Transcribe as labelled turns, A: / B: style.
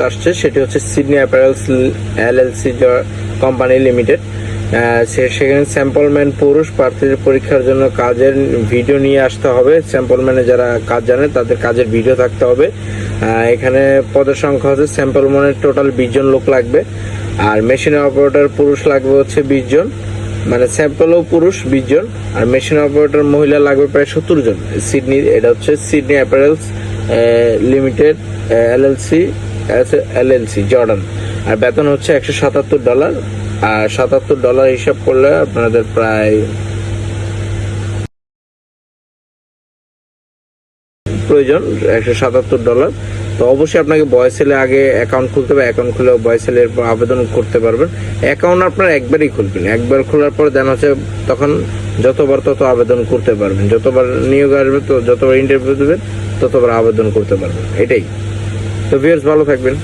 A: আসছে, সেটি হচ্ছে Sydney apparels LLC company limited. সেখানে স্যাম্পলম্যান পুরুষ প্রার্থীদের পরীক্ষার জন্য কাজের ভিডিও নিয়ে আসতে হবে। স্যাম্পলম্যানে যারা কাজ জানে তাদের কাজের ভিডিও থাকতে হবে। এখানে পদের সংখ্যা হচ্ছে স্যাম্পলম্যানের টোটাল 20 জন লোক লাগবে। আর মেশিন অপারেটর পুরুষ লাগবে হচ্ছে 20 জন, মানে স্যাম্পলও পুরুষ 20 জন, আর মেশিন অপারেটর মহিলা লাগবে প্রায় 70 জন। এটা হচ্ছে Sydney apparels limited LLC Jordan. আর বেতন হচ্ছে $177। আর $77 হিসাব করলে আপনাদের প্রায় প্রয়োজন $177। তো অবশ্যই আপনাকে বয়সেলে আগে অ্যাকাউন্ট খুলতে হবে। অ্যাকাউন্ট খুলে বয়সেলে আবেদন করতে পারবেন। অ্যাকাউন্ট আপনার একবারই খুলবেন, একবার খোলার পর দেন হচ্ছে তখন যতবার তত আবেদন করতে পারবেন, যতবার নিয়োগ আসবে তো যতবার ইন্টারভিউ দেবেন ততবার আবেদন করতে পারবেন। এটাই। তো ভিউয়ার্স, ভালো থাকবেন।